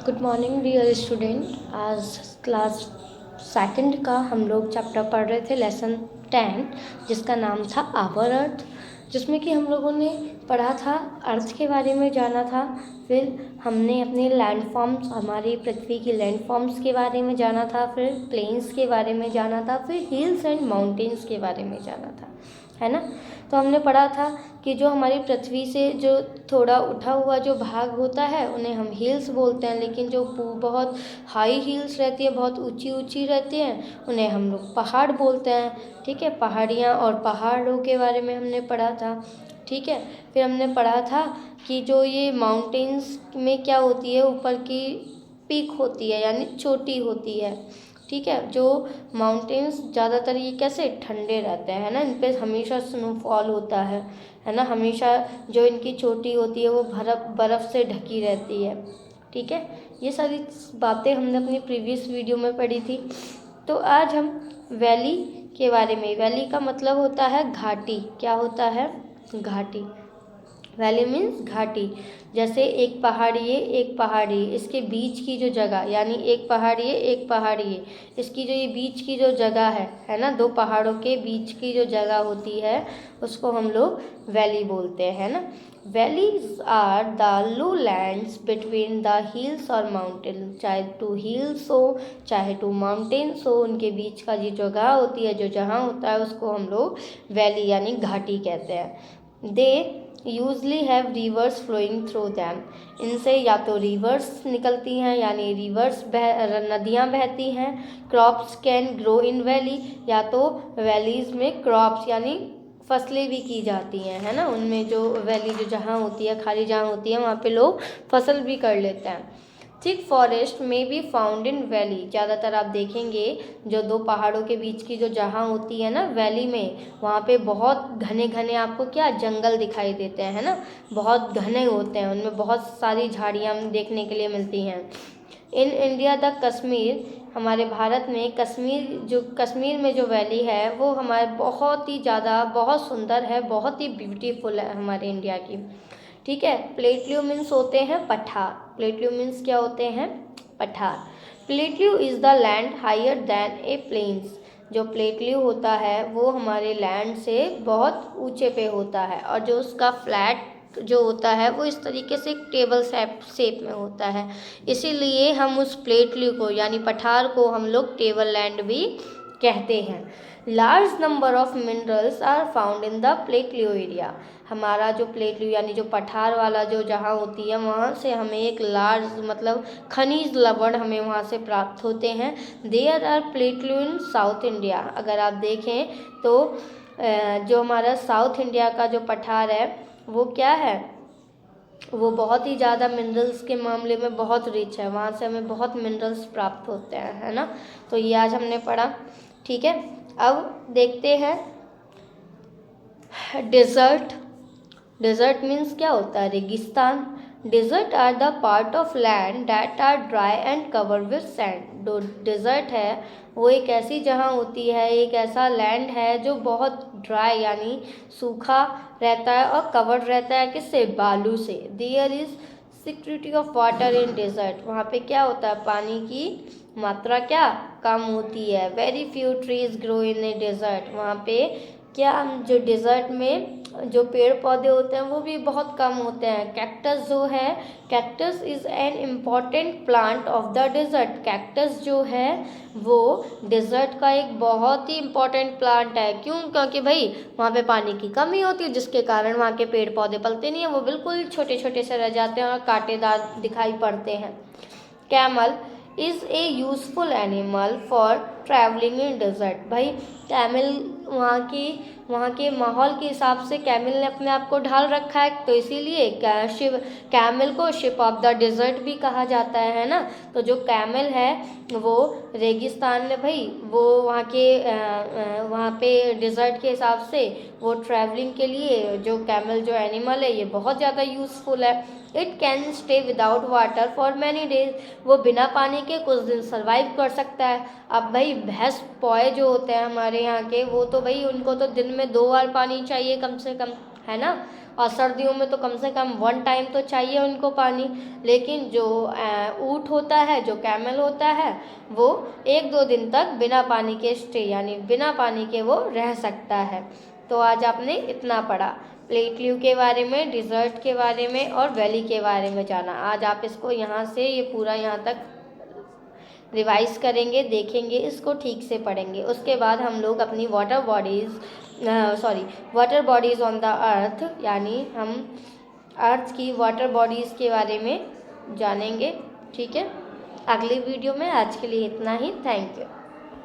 Good morning dear student. आज class second का हम लोग चैप्टर पढ़ रहे थे, लेसन 10, जिसका नाम था आवर अर्थ, जिसमें कि हम लोगों ने पढ़ा था अर्थ के बारे में जाना था। फिर हमने अपने लैंडफॉर्म्स, हमारी पृथ्वी की लैंडफॉर्म्स के बारे में जाना था, फिर प्लेन्स के बारे में जाना था, फिर हिल्स एंड माउंटेन्स के बारे में जाना था, है ना। तो हमने पढ़ा था कि जो हमारी पृथ्वी से जो थोड़ा उठा हुआ जो भाग होता है उन्हें हम हिल्स बोलते हैं, लेकिन जो बहुत हाई हिल्स रहती है, बहुत ऊंची ऊंची रहती हैं, उन्हें हम लोग पहाड़ बोलते हैं। ठीक है, पहाड़ियाँ और पहाड़ों के बारे में हमने पढ़ा था। ठीक है, फिर हमने पढ़ा था कि जो ये माउंटेन्स में क्या होती है, ऊपर की पीक होती है यानी चोटी होती है। ठीक है, जो माउंटेन्स ज़्यादातर ये कैसे ठंडे रहते हैं, है ना, इन पे हमेशा स्नोफॉल होता है ना, हमेशा जो इनकी चोटी होती है वो बर्फ़ से ढकी रहती है। ठीक है, ये सारी बातें हमने अपनी प्रीवियस वीडियो में पढ़ी थी। तो आज हम वैली के बारे में, वैली का मतलब होता है घाटी। क्या होता है? घाटी। वैली मीन्स घाटी। जैसे एक पहाड़ी है, एक पहाड़ी, इसके बीच की जो जगह, यानी एक पहाड़ी है, एक पहाड़ी है, इसकी जो ये बीच की जो जगह है ना, दो पहाड़ों के बीच की जो जगह होती है उसको हम लोग वैली बोलते हैं, है ना। Valleys are the low lands between the hills और माउंटेन, चाहे टू हिल्स हो चाहे टू माउंटेन्स हो, उनके बीच का जो जगह होती है, जो जहाँ होता है, उसको हम लोग वैली यानी घाटी कहते हैं। They usually have rivers flowing through them, इनसे या तो रिवर्स निकलती हैं यानी रिवर्स नदियाँ बहती हैं। Crops can grow in valley, या तो वैलीज़ में क्रॉप्स यानी फसलें भी की जाती हैं, है ना। उनमें जो वैली जो जहाँ होती है, खाली जहाँ होती है, वहाँ पे लोग फसल भी कर लेते हैं। थिक फॉरेस्ट में बी फाउंड इन वैली, ज़्यादातर आप देखेंगे जो दो पहाड़ों के बीच की जो जहाँ होती है ना वैली में, वहाँ पे बहुत घने घने आपको क्या जंगल दिखाई देते हैं, है ना, बहुत घने होते हैं, उनमें बहुत सारी झाड़ियाँ देखने के लिए मिलती हैं। इन इंडिया द कश्मीर, हमारे भारत में कश्मीर में जो वैली है वो हमारे बहुत ही ज़्यादा बहुत सुंदर है, बहुत ही ब्यूटीफुल है हमारे इंडिया की। ठीक है, प्लेट्यू मीन्स होते हैं पठार। प्लेट्यू मीन्स क्या होते हैं? पठार। Plateau is the land higher than a plains, जो प्लेट्यू होता है वो हमारे लैंड से बहुत ऊंचे पे होता है, और जो उसका फ्लैट जो होता है वो इस तरीके से एक टेबल शेप में होता है, इसीलिए हम उस प्लेट्यू को यानी पठार को हम लोग टेबल लैंड भी कहते हैं। Large number of minerals are found in the plateau area, हमारा जो प्लेट्यू यानी जो पठार वाला जो जहाँ होती है वहाँ से हमें एक लार्ज मतलब खनिज लवण हमें वहाँ से प्राप्त होते हैं। There are plateau in South India, अगर आप देखें तो जो हमारा साउथ इंडिया का जो पठार है वो क्या है, वो बहुत ही ज़्यादा मिनरल्स के मामले में बहुत रिच है, वहाँ से हमें बहुत मिनरल्स प्राप्त होते हैं, है ना। तो ये आज हमने पढ़ा। ठीक है, अब देखते हैं डेजर्ट। डेजर्ट मीन्स क्या होता है? रेगिस्तान। Desert are the part of land that are dry and covered with sand, जो डेजर्ट है वो एक ऐसी जगह होती है, एक ऐसा लैंड है जो बहुत ड्राई यानी सूखा रहता है और कवर्ड रहता है किससे? बालू से। There is security of water in desert, वहाँ पे क्या होता है? पानी की मात्रा क्या कम होती है। Very few trees grow in a desert, वहाँ पे क्या जो डेजर्ट में जो पेड़ पौधे होते हैं वो भी बहुत कम होते हैं। कैक्टस जो है, cactus is an important plant of the desert, cactus जो है वो डेजर्ट का एक बहुत ही इम्पॉर्टेंट प्लांट है। क्यों? क्योंकि भाई वहाँ पे पानी की कमी होती है, जिसके कारण वहाँ के पेड़ पौधे पलते नहीं हैं, वो बिल्कुल छोटे छोटे से रह जाते हैं और कांटेदार दिखाई पड़ते हैं। Camel is a useful animal for travelling in desert, भाई कैमल वहाँ के माहौल के हिसाब से कैमल ने अपने आप को ढाल रखा है, तो इसीलिए कैमल को शिप ऑफ द डेजर्ट भी कहा जाता है ना। तो जो कैमल है वो रेगिस्तान में भाई वो वहाँ पे डेजर्ट के हिसाब से वो ट्रैवलिंग के लिए जो कैमल जो एनिमल है ये बहुत ज़्यादा यूज़फुल है। It can stay without water for many days, वो बिना पानी के कुछ दिन सर्वाइव कर सकता है। अब भाई भैंस पॉय जो होते हैं हमारे यहाँ के, वो तो भाई उनको तो दिन में 2 बार पानी चाहिए कम से कम, है ना। और सर्दियों में तो कम से कम 1 टाइम तो चाहिए उनको पानी। लेकिन जो ऊँट होता है, जो कैमल होता है, वो 1-2 दिन तक बिना पानी के स्टे यानी बिना पानी के वो रह सकता है। तो आज आपने इतना पढ़ा, प्लेटल्यू के बारे में, डिज़र्ट के बारे में और वैली के बारे में जाना। आज आप इसको यहाँ से ये पूरा यहाँ तक रिवाइज करेंगे, देखेंगे, इसको ठीक से पढ़ेंगे। उसके बाद हम लोग अपनी water bodies on the earth यानी हम अर्थ की वाटर बॉडीज़ के बारे में जानेंगे। ठीक है, अगली वीडियो में। आज के लिए इतना ही। Thank you.